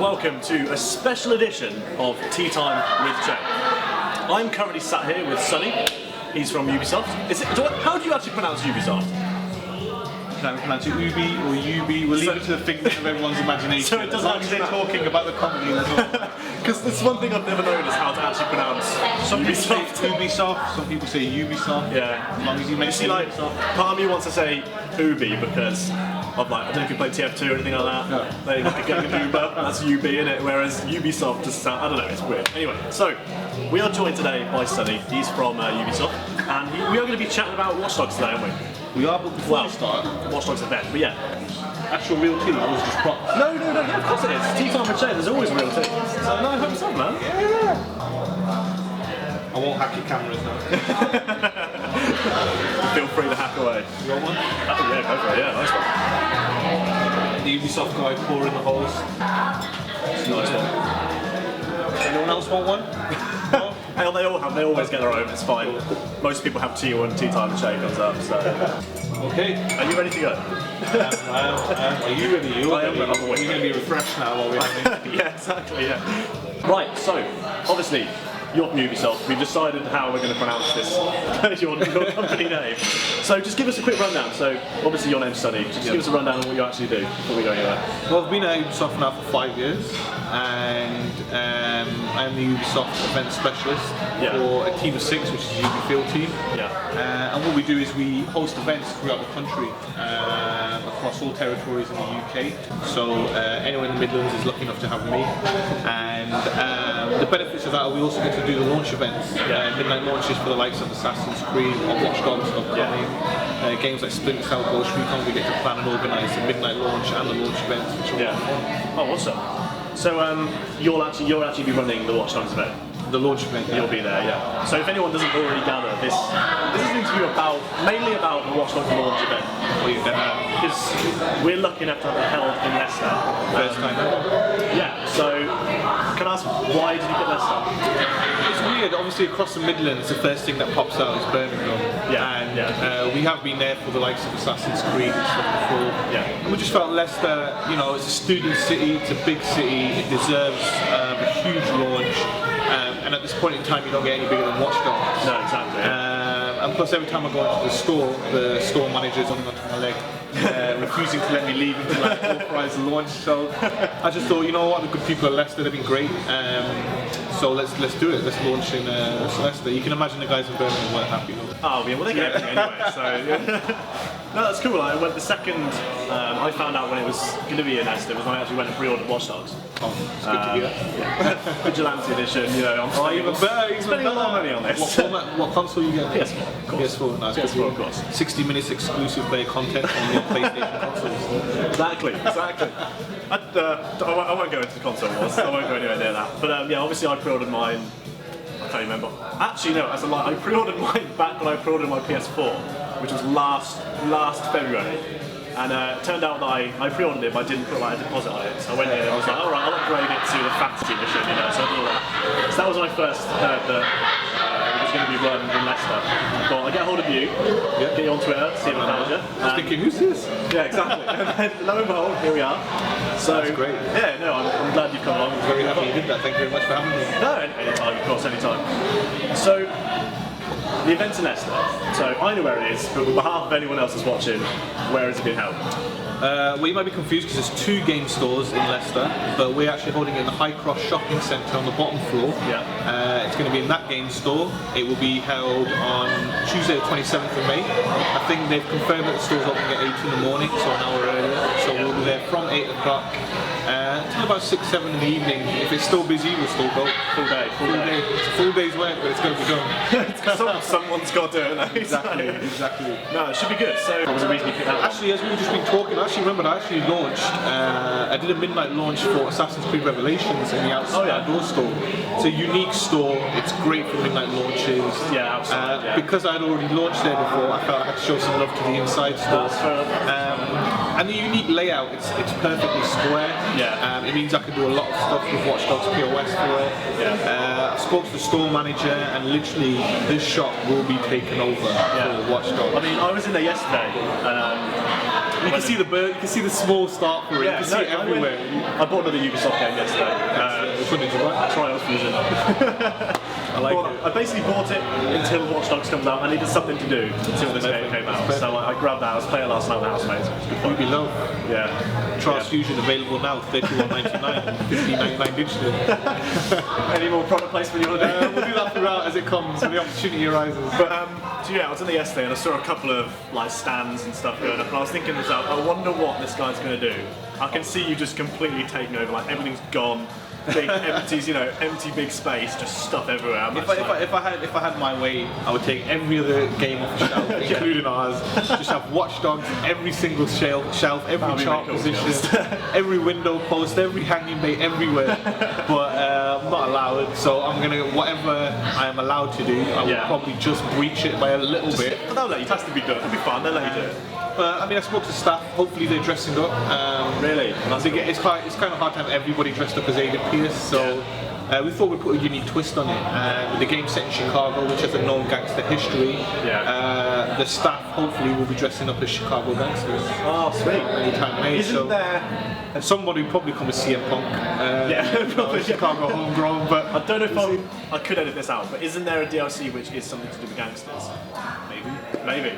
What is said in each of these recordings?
welcome to a special edition of Tea Time with Chay. I'm currently sat here with Sonny. He's from Ubisoft. How do you actually pronounce Ubisoft? Can I pronounce it Ubi or Ubi? We'll leave it to the figment of everyone's imagination. So it doesn't as long as they're talking about the company as well. Because there's one thing I've never known is how to actually pronounce Some people say Ubisoft. Ubisoft, some people say Ubisoft. Yeah. As long as you You make see, it like, Ubisoft. part of me wants to say Ubi because of like, I don't know if you play TF2 or anything like that. No. They like getting an Uber, that's UB in it, whereas Ubisoft just sound, I don't know, it's weird. Anyway, so we are joined today by Sonny. He's from Ubisoft, and we are going to be chatting about Watch Dogs today, aren't we? We are, but before we start, Watch Dogs event, but yeah. actual real tea was just props. No, yeah, of course it is. Tea time with Chay, there's always real tea. So, no, I hope so, man. Yeah. I won't hack your cameras now. Feel free to hack away. You want one? Oh, yeah, go for it, yeah, nice one. The Ubisoft guy pouring the holes. Nice one. Anyone else want one? No? Hell, they always get their own, it's fine. Most people have tea when Tea Time with Chay comes up, so. Okay. Are you ready to go? Are you ready? You're I am ready. ready. We're going to be refreshed now while we're having. Yeah, exactly, yeah. Right, so, obviously, you're from Ubisoft. We've decided how we're going to pronounce this, your company name. So just give us a quick rundown. So, obviously your name's Sonny. Just give us a rundown on what you actually do before we go anywhere. Well, I've been at Ubisoft now for 5 years, and I'm the Ubisoft event specialist for a team of 6, which is the Ubi Field team. Yeah. And what we do is we host events throughout the country, across all territories in the UK. So anyone in the Midlands is lucky enough to have me. And the benefits of that are we also get to do the launch events, midnight launches for the likes of Assassin's Creed or Watch Dogs upcoming. Games like Splinter Cell, Ghost Recon, we get to plan and organise the midnight launch and the launch events, which are fun. Oh, awesome. So you'll actually be running the Watch Dogs event. The launch event, You'll be there, yeah. So if anyone doesn't already gather, this is an interview mainly about the Watch Dogs launch event. Because we're lucky enough to have it held in Leicester. First time. Yeah, so can I ask, why did you pick Leicester? It's weird, obviously across the Midlands the first thing that pops out is Birmingham. And we have been there for the likes of Assassin's Creed and stuff before. Yeah. And we just felt Leicester, you know, it's a student city, it's a big city, it deserves a huge launch. And at this point in time you don't get any bigger than Watch Dogs. No, exactly. And plus every time I go into the store manager is on my leg, refusing to let me leave until I authorise the launch. So I just thought, you know what, the good people at Leicester, they've been great. So let's do it. Let's launch in Leicester. You can imagine the guys in Birmingham weren't happy though. Oh yeah, well they get everything anyway. So no, that's cool. I went the second. I found out when it was going to be in Leicester was when I actually went and pre-ordered Watch Dogs. Oh, it's good to hear. Yeah. Vigilante edition. You know, I'm even better. spending a lot of money on this. What console you get? PS4, of course. PS4, nice. PS4, of course. 60 minutes exclusive player content on the PlayStation consoles. Exactly. I won't go into the console wars. I won't go anywhere near that. But yeah, obviously I pre-ordered mine. I can't remember. Actually, no. As a lie, I pre-ordered mine back when I pre-ordered my PS4, which was last February. And it turned out that I pre-ordered it, but I didn't put like a deposit on it. So I went in and I was like, all right, I'll upgrade it to the fantasy edition, you know. So that was when I first heard that it was going to be run in Leicester. I thought I'd get hold of you, get you on Twitter, see if I found you. I was thinking, who's this? Yeah, exactly. And then lo and behold, here we are. So that's great. Yeah, no, I'm glad you've come along. I'm very happy you did that. Thank you very much for having me. No, anytime, of course, anytime. So. The event's in Leicester, so I know where it is, but on behalf of anyone else that's watching, where has it been held? Well, you might be confused because there's 2 game stores in Leicester, but we're actually holding it in the High Cross Shopping Centre on the bottom floor. Yeah. It's going to be in that game store. It will be held on Tuesday the 27th of May. I think they've confirmed that the store's opening at 8 in the morning, so an hour earlier. So we'll be there from 8 o'clock until about 6, 7 in the evening. If it's still busy, we'll still go. Full day. It's a full day's work, but it's going to be done. Someone's got to do it. Exactly. No, it should be good. So, what was the reason you picked that? Actually, as we've just been talking, I actually launched. I did a midnight launch for Assassin's Creed Revelations in the outdoor store. It's a unique store. It's great for midnight launches. Yeah, outside. Because I'd already launched there before, I felt I had to show some love to the inside store. And the unique layout, it's perfectly square. Yeah. It means I can do a lot of stuff with Watch Dogs POS for it. I spoke to the store manager, and literally this shop will be taken over for Watch Dogs. I mean, I was in there yesterday, and You can see the bird. You can see the small start for it. You can see it everywhere. I bought another Ubisoft game yesterday. Which one did you buy? Trials Fusion. I like it. I basically bought it until Watch Dogs comes out. I needed something to do until this game came out. So I grabbed that. I was playing last night with housemates. Ruby Love. Yeah. Trials Fusion available now, $31.99, $15.99 digital. Any more product placement you want to do? We'll do that throughout as it comes, when the opportunity arises. But so yeah, I was in there yesterday and I saw a couple of like stands and stuff going up, and I was thinking to myself, I wonder what this guy's going to do. I can see you just completely taking over. Like everything's gone. Big empty big space, just stuff everywhere. If I had my way, I would take every other game off the shelf, including ours. Just have Watch Dogs, every single shelf, every chart position, every window post, every hanging bait, everywhere. But I'm not allowed, so I'm gonna whatever I am allowed to do. I will probably just breach it by a little bit. But they'll let you. It has to be done. It'll be fun. They'll let you do it. I mean, I spoke to staff. Hopefully, they're dressing up. Really? It's kind of hard to have everybody dressed up as Aiden Pierce. So we thought we'd put a unique twist on it. With the game set in Chicago, which has a known gangster history, the staff hopefully will be dressing up as Chicago gangsters. Oh, sweet! Anytime made. Isn't there? And somebody will probably come as CM Punk. Probably Chicago homegrown. But I don't know if I could edit this out. But isn't there a DLC which is something to do with gangsters? Maybe.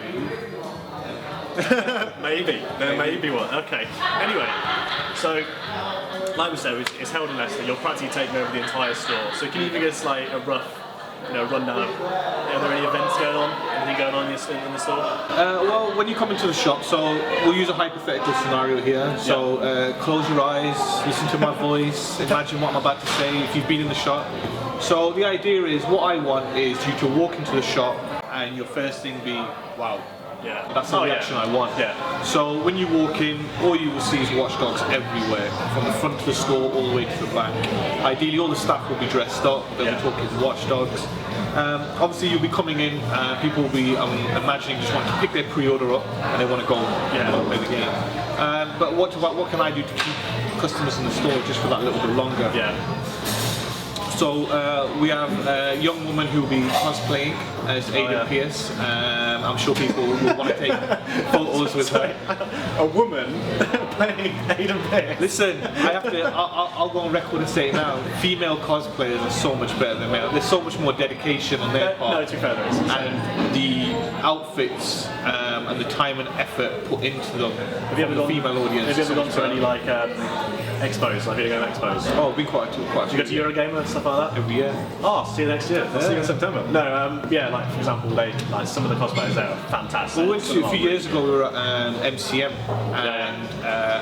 Maybe. There may be one. Okay. Anyway, so like we said, it's held in Leicester. You're practically taking over the entire store. So can you give us like a rough, rundown of, are there any events going on? Anything going on in the store? Well, when you come into the shop, so we'll use a hypothetical scenario here. So close your eyes, listen to my voice, imagine what I'm about to say if you've been in the shop. So the idea is, what I want is you to walk into the shop and your first thing be, wow. Yeah. That's the reaction I want. Yeah. So when you walk in, all you will see is Watch Dogs everywhere, from the front of the store all the way to the back. Ideally, all the staff will be dressed up. They'll be talking Watch Dogs. Obviously, you'll be coming in. People will be, I'm imagining, just want to pick their pre-order up and they want to go play the game. But what can I do to keep customers in the store just for that little bit longer? Yeah. So we have a young woman who will be cosplaying as Aiden Pierce. I'm sure people will want to take photos with her. A woman playing Aiden Pierce. Listen, I'll go on record and say it now. Female cosplayers are so much better than male. There's so much more dedication on their part. No, to be fair, there is. And the outfits and the time and effort put into them from the female audience. Have you ever gone to any like expos, like video game expos? Oh, I've been quite a few. Do you go to Eurogamer and stuff like that? Every year. Oh, see you next year. I'll see you in September. No, like for example, some of the cosplayers there are fantastic. We went to, a few years ago, we were at MCM, and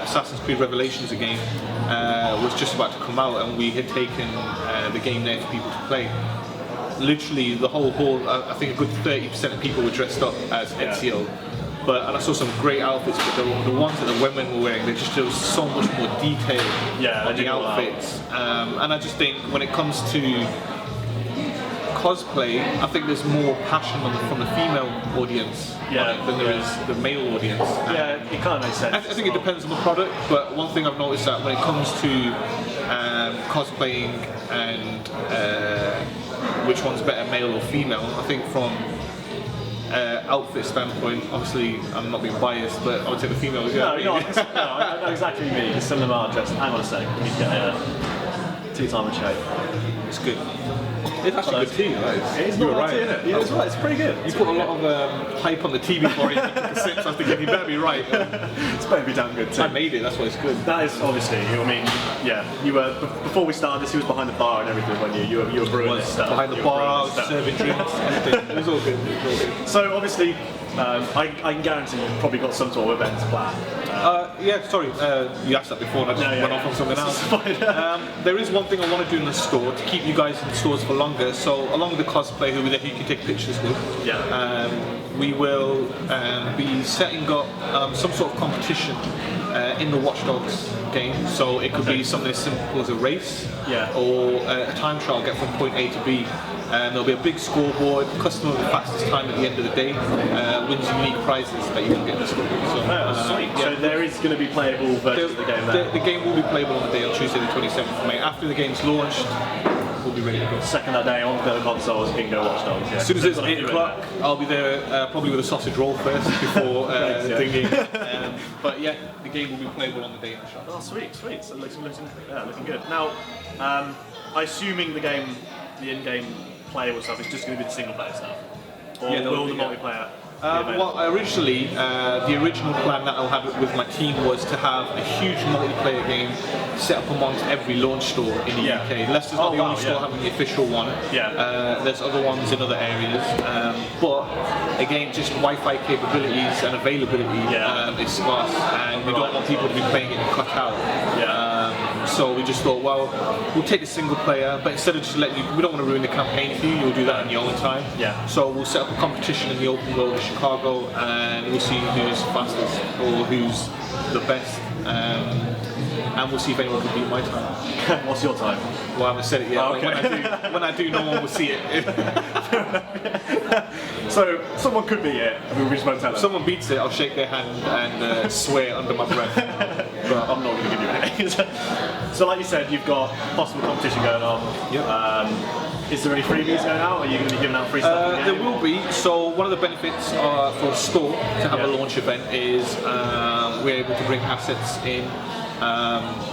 Assassin's Creed Revelations, a game, was just about to come out, and we had taken the game there for people to play. Literally, the whole hall, I think a good 30% of people were dressed up as Ezio. And I saw some great outfits, but the ones that the women were wearing, there was so much more detail on the outfits. And I just think when it comes to cosplay, I think there's more passion from the female audience than there is the male audience. Yeah, it kind of makes sense. I think it depends on the product, but one thing I've noticed that when it comes to cosplaying and which one's better, male or female, I think from outfit standpoint, obviously I'm not being biased, but I would say the female is I know exactly what you mean. Some of them are dressed. Hang on a sec, we need to get a tea-time Chay. It's good. It's actually good tea, right? It's not right, isn't it? Yeah, it's right. It's pretty good. You put a lot of hype on the tea before you took a sip, so I was thinking you better be right. It's better be damn good too. I made it, that's why it's good. That is obviously, I mean, you were, before we started this, you was behind the bar and everything when you were brewing stuff. Behind the bar, serving drinks, everything. It was all good. So obviously, I can guarantee you've probably got some sort of events planned. You asked that before and I just went off on something else. There is one thing I want to do in the store to keep you guys in the stores for longer. So along with the cosplay who you can take pictures with, we will be setting up some sort of competition in the Watch Dogs game. So it could be something as simple as a race or a time trial, get from point A to B. There'll be a big scoreboard, customer with the fastest time at the end of the day wins unique prizes that you can get in the store. So there is going to be playable versions of the game there? The game will be playable on the day on Tuesday the 27th of May. After the game's launched, we'll be ready to go. Second that day on the consoles, you can go Watch Dogs. As soon as it's 8 o'clock, I'll be there probably with a sausage roll first before thinking. But yeah, the game will be playable on the day in the shop. Oh, sweet. So it looking good. Now, I'm assuming the in-game playable stuff is just going to be the single-player stuff, or will the multiplayer? Well, originally, the original plan that I had with my team was to have a huge multiplayer game set up amongst every launch store in the UK. Leicester's not the only store having the official one. There's other ones in other areas. But again, just Wi-Fi capabilities and availability is sparse, and we don't want people to be playing it cut out. So we just thought, well, we'll take the single player, but instead of just letting you, we don't want to ruin the campaign for you, you'll do that in your own time. So we'll set up a competition in the open world of Chicago, and we'll see who's fastest or who's the best, and we'll see if anyone can beat my time. What's your time? Well, I haven't said it yet. Okay. When I do, no one will see it. So someone could beat it, and we just won't tell them. If someone beats it, I'll shake their hand and swear under my breath. But I'm not going to give you anything. So like you said, you've got possible competition going on. Is there any freebies going out? Are you going to be giving out free stuff? There will be. So one of the benefits for a store to have a launch event is we're able to bring assets in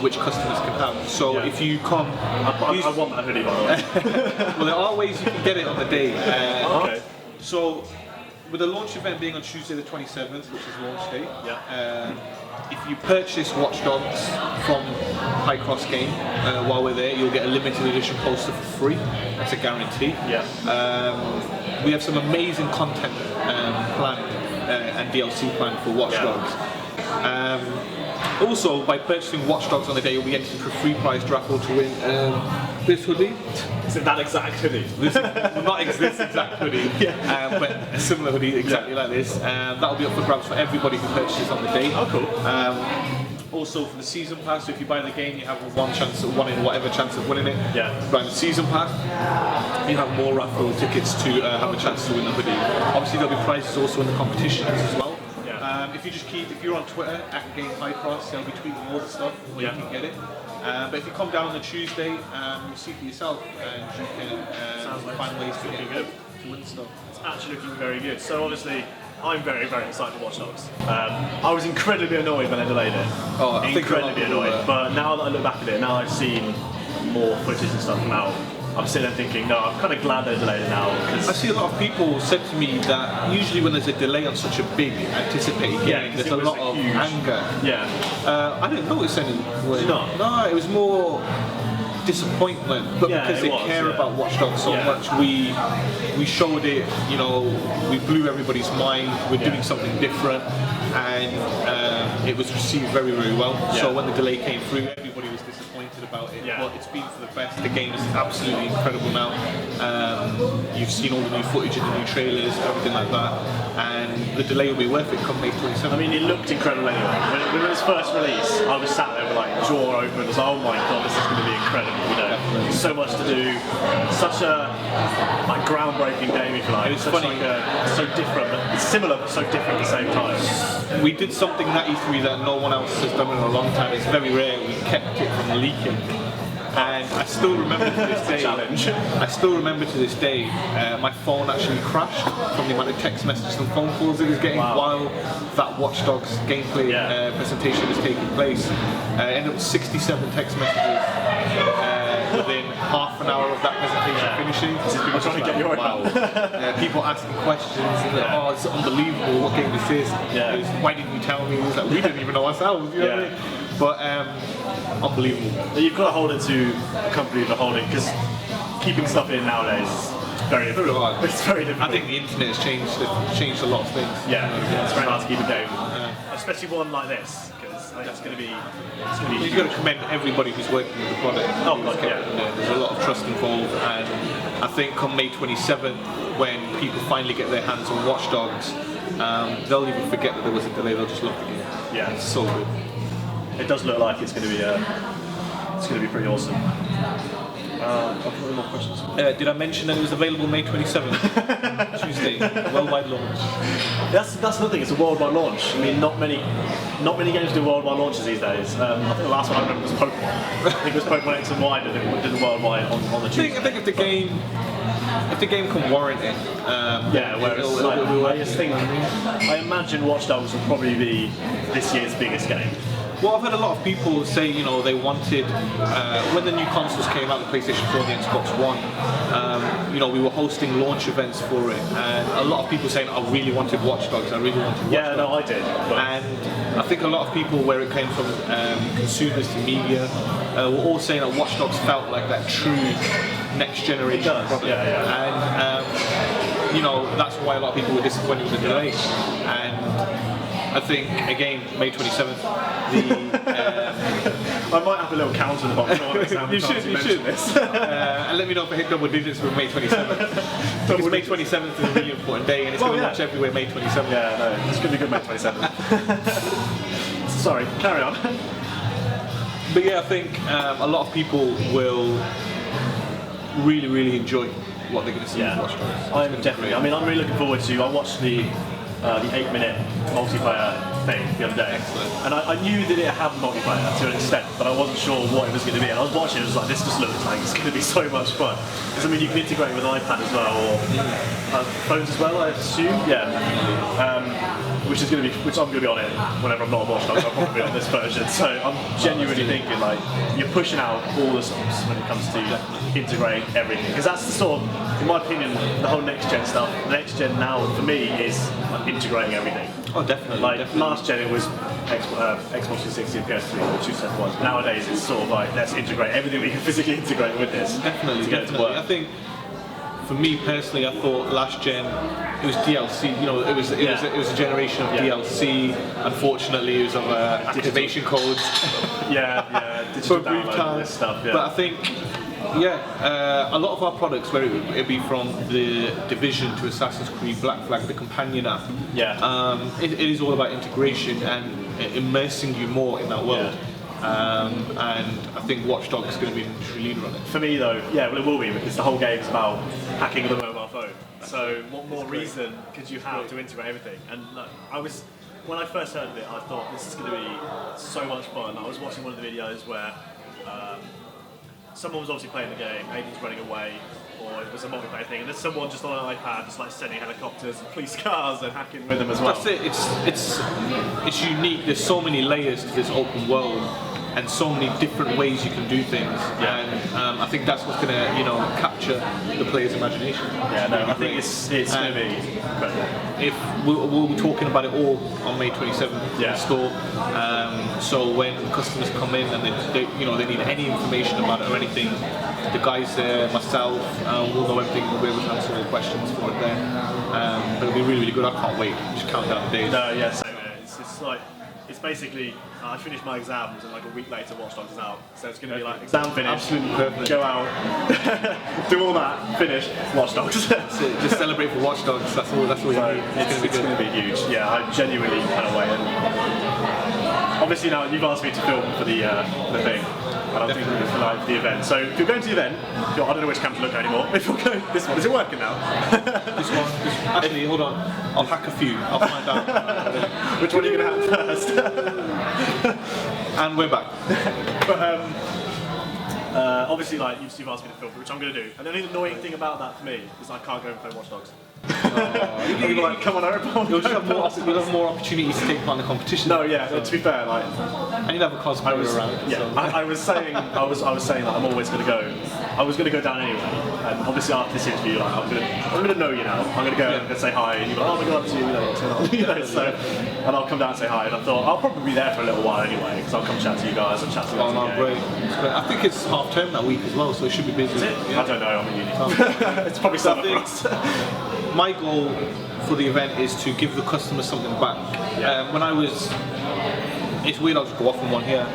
which customers can have. So if you come... I want that hoodie, by the way. Well, there are ways you can get it on the day. Okay. So with the launch event being on Tuesday the 27th, which is launch day, if you purchase Watch Dogs from High Cross Game while we're there, you'll get a limited edition poster for free. That's a guarantee. We have some amazing content planned and DLC planned for Watch Dogs. Also, by purchasing Watch Dogs on the day, you'll be entered for a free prize raffle to win this hoodie. Is it that exact hoodie? Well, not this exact hoodie, but a similar hoodie exactly like this. That'll be up for grabs for everybody who purchases on the day. Oh, cool. Also for the season pass, so if you buy the game, you have one in whatever chance of winning it. Buying the season pass, you have more raffle tickets to have a chance to win the hoodie. Obviously, there'll be prizes also in the competitions as well. If you're on Twitter @GameHighCross, they'll be tweeting all the stuff where you can get it. But if you come down on the Tuesday, you'll see for yourself, and you can find ways to get to win stuff. It's actually looking very good. So obviously, I'm very, very excited to watch Dogs. I was incredibly annoyed when they delayed it. Oh, incredibly annoyed. But now that I look back at it, now I've seen more footage and stuff come out, I'm sitting there thinking, no, I'm kind of glad they delayed it now. I see a lot of people said to me that usually when there's a delay on such a big anticipated game, there's a lot of anger. I didn't notice any. No, it was more disappointment, but because they care about Watch Dogs so much, we showed it, we blew everybody's mind, we're doing something different, and it was received very, very well. So when the delay came through, everybody was disappointed about it, but it's been for the best. The game is absolutely incredible now. You've seen all the new footage and the new trailers, everything like that, and the delay will be worth it come May 27th. I mean, it looked incredible anyway. When it was first released, I was sat there with like jaw open. I was like, oh my god, this is going to be incredible. So much to do, such a groundbreaking game, if you like. It's funny, so different, but it's similar but so different at the same time. We did something at E3 that no one else has done in a long time. It's very rare. We kept it from leaking. And I still remember to this day. Challenge. I still remember to this day. My phone actually crashed from the amount of text messages and phone calls it was getting while that Watch Dogs gameplay presentation was taking place. And it was 67 text messages within half an hour of that presentation finishing. People trying to get your people asking questions. And oh, it's unbelievable what game this is. Why didn't you tell me? It was like, we didn't even know ourselves. You know what I mean? But unbelievable. You've got to hold it to a company that are holding, because keeping stuff in nowadays is very difficult. It's very difficult. I think the internet has changed a lot of things. It's very hard to keep it going, especially one like this, because it's going to be. You've got to commend everybody who's working with the product. There's a lot of trust involved, and I think come May 27th, when people finally get their hands on Watch Dogs, they'll even forget that there was a delay. They'll just love the game. It's so good. It does look like it's going to be pretty awesome. I've got any more questions. Did I mention that it was available May 27th, Tuesday, worldwide launch? That's another thing. It's a worldwide launch. I mean, not many games do worldwide launches these days. I think the last one I remember was Pokemon. I think it was Pokemon X and Y that did a worldwide on the Tuesday. I think if the game if the game can warrant it, whereas I just think, I imagine Watch Dogs will probably be this year's biggest game. Well, I've heard a lot of people say, you know, they wanted, when the new consoles came out, the PlayStation 4 and the Xbox One, you know, we were hosting launch events for it, and a lot of people saying, I really wanted Watch Dogs, I really wanted Watch Dogs. Yeah, no, I did. But... And I think a lot of people, where it came from, consumers to media, were all saying that Watch Dogs felt like that true next generation product. And, you know, that's why a lot of people were disappointed with the delay. And I think, again, May 27th, I might have a little counter in the box. You should. This. And let me know if I hit double digits with May 27th. Because May 27th is a really important day, and it's going to launch everywhere May 27th. Yeah, no, it's going to be good May 27th. Sorry, carry on. But yeah, I think a lot of people will really, really enjoy what they're going to see with Watch Dogs. I'm definitely. I mean, I'm really looking forward to. I watched the 8-minute multiplayer thing the other day. Excellent. And I knew that it had multiplayer to an extent, but I wasn't sure what it was going to be. And I was watching it, it was like, this just looks like it's going to be so much fun. Because I mean, you can integrate with an iPad as well, or phones as well, I assume. Yeah. Which I'm going to be on it whenever I'm not on Watch Dogs. I'll probably be on this version. So I'm genuinely thinking, like, you're pushing out all the stops when it comes to integrating everything. Because that's the sort of, in my opinion, the whole next gen stuff. The next gen now, for me, is integrating everything. Oh, definitely. Like definitely. last gen, it was Xbox 360 and PS3, or two sets was. Nowadays, it's sort of like, let's integrate everything we can physically integrate with this. Definitely, to get it to work. I think, for me personally, I thought last gen it was DLC. You know, it was a generation of DLC. Unfortunately, it was of activation codes. Digital download this stuff. Yeah. But I think, a lot of our products, where it be from the Division to Assassin's Creed, Black Flag, the companion app. It is all about integration and immersing you more in that world. And I think Watch Dogs is going to be an industry leader on it. For me though, well it will be, because the whole game is about hacking the mobile phone. So what more reason could you have to integrate everything? And look, when I first heard of it, I thought this is going to be so much fun. I was watching one of the videos where someone was obviously playing the game, Aiden's running away, or it was a multiplayer thing, and there's someone just on an iPad just like sending helicopters and police cars and hacking with them as well. That's it. It's unique. There's so many layers to this open world, and so many different ways you can do things. And I think that's what's going to, capture the player's imagination. I think it's going to be incredible. If we'll be talking about it all on May 27th in the store. So when customers come in and they need any information about it or anything, the guys there, myself, will know everything. We'll be able to answer all the questions for it there. But it'll be really, really good. I can't wait. Just count down the days. Same here. It's like, it's basically, I finished my exams and like a week later Watch Dogs is out. So it's going to be like, exam finish, absolutely perfect. Go out, do all that, finish, Watch Dogs. That's it. Just celebrate for Watch Dogs, that's all you need. It's going to be huge. Yeah, I genuinely can't wait. And obviously now you've asked me to film for the thing. And I'm thinking for the event. So if you're going to the event, I don't know which camera to look at anymore. If you're going this one, is it working now? This one. Actually, hold on. I'll hack a few. I'll find out. Which one are you going to hack first? And we're back. But obviously, like you've asked me to film, which I'm going to do. And the only annoying thing about that for me is I can't go and play Watch Dogs. You'll be like, come on, Oprah. You'll just have more opportunities to take part in the competition. No, to be fair, like, and you'd have a cosplay around. Yeah, so. I was saying that I'm always going to go. I was going to go down anyway, and obviously after this interview, like, I'm going to know you now. I'm going to go and say hi, and you're like, oh my god, to you, so, and I'll come down and say hi. And I thought I'll probably be there for a little while anyway, because I'll come chat to you guys and chat to you guys. Oh no, great. I think it's half term that week as well, so it should be busy. Is it? Yeah. I don't know. I'm in uni. It's probably summer for us. My goal for the event is to give the customer something back. It's weird, I'll just go off on one here.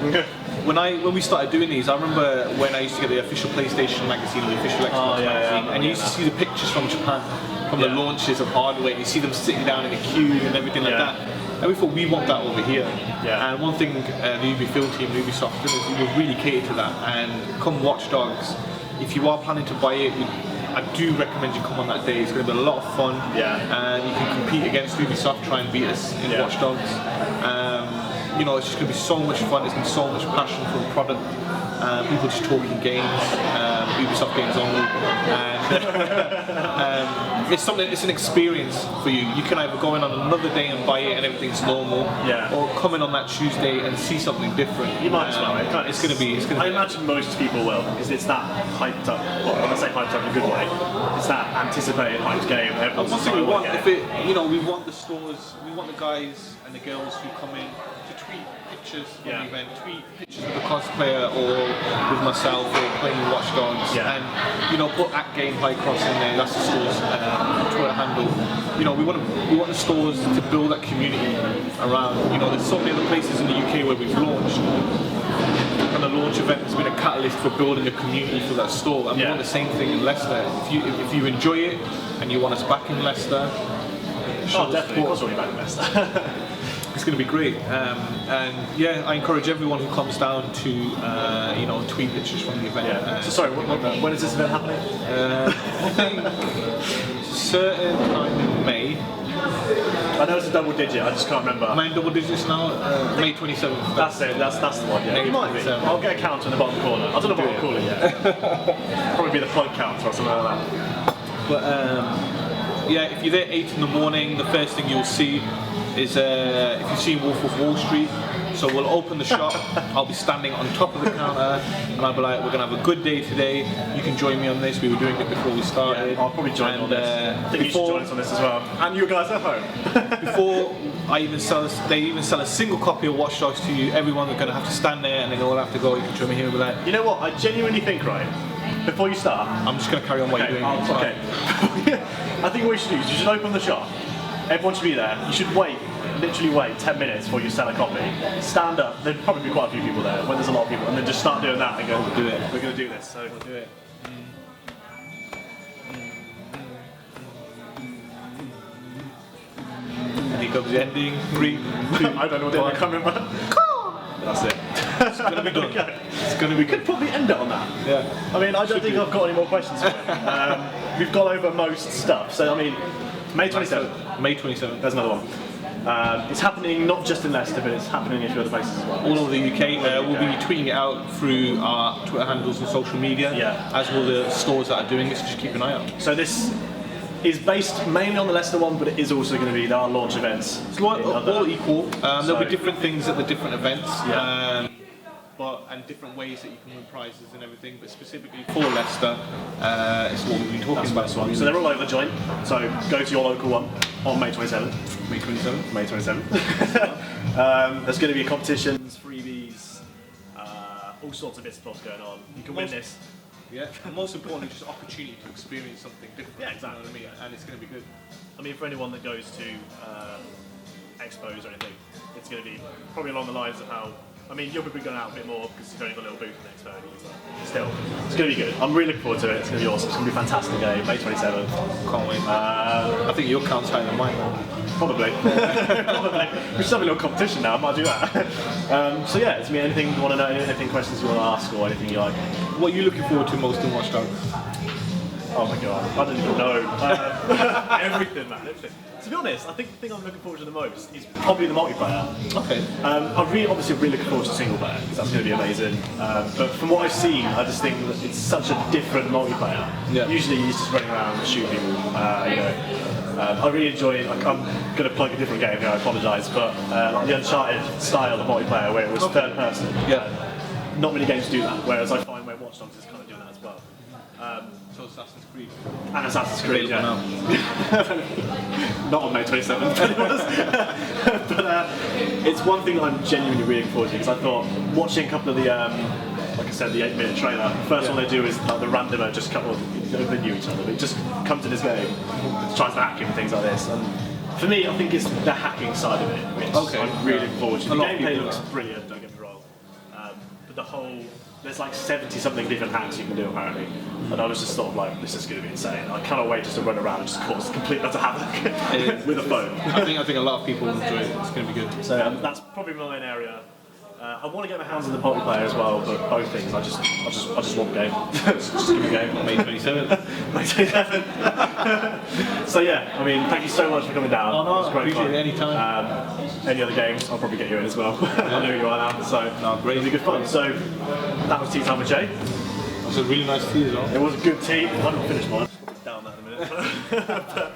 When we started doing these, I remember when I used to get the official PlayStation magazine or the official Xbox magazine, and you used to see the pictures from Japan, from the launches of hardware, and you see them sitting down in a queue and everything like that. And we thought we want that over here. And one thing the UB Field team, Ubisoft, did is we really catered to that. And come Watch Dogs, if you are planning to buy it, I do recommend you come on that day. It's going to be a lot of fun. And you can compete against Ubisoft, try and beat us in Watch Dogs. It's just going to be so much fun. There's going to be so much passion for the product. People just talking games. Ubisoft games only, and it's an experience for you. You can either go in on another day and buy it and everything's normal, or come in on that Tuesday and see something different. You might as well. It's going to be. I imagine most people will, because it's that hyped up. Well, when I say hyped up in a good way, it's that anticipated hyped game. And one thing we want, we want the stores, we want the guys and the girls who come in to tweet pictures from the event, tweet pictures with a cosplayer or with myself or playing Watch Dogs, and put @GameHighCross in there. That's the store's Twitter handle. We want the stores to build that community around. There's so many other places in the UK where we've launched, and the launch event has been a catalyst for building a community for that store. And we want the same thing in Leicester. If you enjoy it and you want us back in Leicester, definitely. Of course, we'll be back in Leicester. It's going to be great, and I encourage everyone who comes down to tweet pictures from the event. So sorry, when is this event happening? I think certain time in May. I know it's a double digit. I just can't remember. Am I in double digits now? May 27th. That's it. That's the one. Yeah. May You might be. I'll get a counter in the bottom corner. I don't know what I'll call it yet. Probably be the plug counter or something like that. But if you're there 8 in the morning, the first thing you'll see is if you've seen Wolf of Wall Street. So we'll open the shop, I'll be standing on top of the counter, and I'll be like, we're going to have a good day today, you can join me on this. We were doing it before we started. I'll probably join on this. I think you should join us on this as well. And you guys at home. Before they even sell a single copy of Watch Dogs to you, everyone is going to have to stand there and they all have to go, you can join me here and be like... You know what, I genuinely think, right, before you start... I'm just going to carry on what you're doing. Okay. I think what you should do is you should open the shop, everyone should be there, you should literally wait 10 minutes before you sell a copy, stand up, there'll probably be quite a few people there when there's a lot of people, and then just start doing that and go, we'll do it, we're going to do this, so we'll do it. And here comes the ending, 3, 2, I don't know what I can't remember. That's it. It's going to be done. It's going to be good. We could probably end it on that. Yeah. I mean, I don't think I've got any more questions for you. We've gone over most stuff, so I mean, May 27th. May 27th. There's another one. It's happening not just in Leicester, but it's happening in a few other places as well. All over the UK. We'll be tweeting it out through our Twitter handles and social media, as will the stores that are doing it, so just keep an eye out. So this is based mainly on the Leicester one, but it is also going to be our launch events. It's all equal. There'll be different things at the different events. And different ways that you can win prizes and everything, but specifically for Leicester, it's what we've been talking about. So they're all over the joint, so go to your local one on May 27th. May 27th? May 27th. There's going to be competitions, freebies, all sorts of bits and bobs going on. You can win this. Yeah, and most importantly, just opportunity to experience something different. Yeah, exactly. You know what I mean? And it's going to be good. I mean, for anyone that goes to expos or anything, it's going to be probably along the lines of how... I mean, you'll be going out a bit more because you've only got a little booth in Expo, but still, it's going to be good. I'm really looking forward to it. It's going to be awesome. It's going to be a fantastic day, May 27th. Can't wait. I think your count's higher than mine. Probably. Probably. We should have a little competition now. I might do that. So yeah, it's me. Anything you want to know? Anything questions you want to ask, or anything you like? What are you looking forward to most in Watch Dogs? Oh my god, I don't even know. Everything, man. Everything. To be honest, I think the thing I'm looking forward to the most is probably the multiplayer. Okay. I'm obviously really looking forward to single player because that's going to be amazing. But from what I've seen, I just think that it's such a different multiplayer. Yeah. Usually you're just running around and shooting people. I really enjoy it. Like, I'm going to plug a different game here. I apologise, but the Uncharted style of multiplayer where it was third person. Yeah. Not many games do that. Whereas I find where Watch Dogs is kind of doing that as well. So Assassin's Creed. And Assassin's Creed, yeah. Not on May 27th, but it's one thing that I'm genuinely really looking forward to because I thought watching a couple of the, like I said, the 8-minute trailer. The first one they do is like the randomer just they knew each other, but just come to this game, tries to hack him and things like this. And for me, I think it's the hacking side of it, which I'm really looking forward to. The gameplay looks brilliant, don't get me wrong, but the whole. There's like 70-something different hacks you can do apparently, and I was just sort of like, this is going to be insane. I cannot wait just to run around and just cause complete utter havoc with a phone. I think a lot of people will enjoy it. It's going to be good. So that's probably my main area. I want to get my hands on the multiplayer as well, but both things. I just want the game. Just give me a game. May 27th. May 27th. So yeah, I mean, thank you so much for coming down. Oh no, it was great appreciate fun. it anytime. Any other games, I'll probably get you in as well. I know who you are now, so great. it'll be good fun. So that was Tea Time with Jay. It's a really nice tea as well. It was a good tea. I haven't finished mine. Down that in a minute.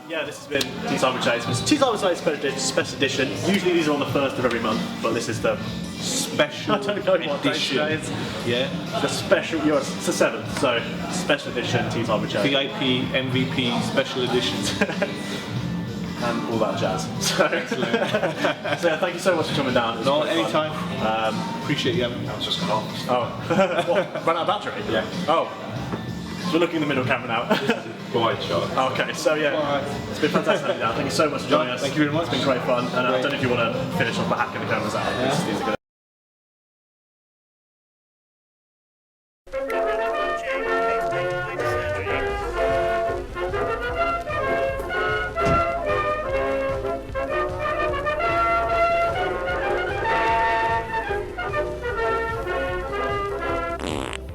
Yeah, this has been Tea Time with Chay. It's Tea Time with Chay special edition. Usually these are on the 1st of every month, but this is the Special I don't know what day edition. today is. Yeah. The special, it's the 7th, so special edition Tea Time with Chay. VIP, MVP, special edition. And all that jazz. So, so yeah, thank you so much for coming down. No, anytime. Appreciate you having me. Oh, what, run out of battery? Yeah. Oh, so we're looking in the middle camera now. Wide shot. Okay, so yeah, it's been fantastic having you down. Thank you so much for joining us. Thank you very much. It's been great fun. And I don't know if you want to finish off by hacking the cameras out. These are good.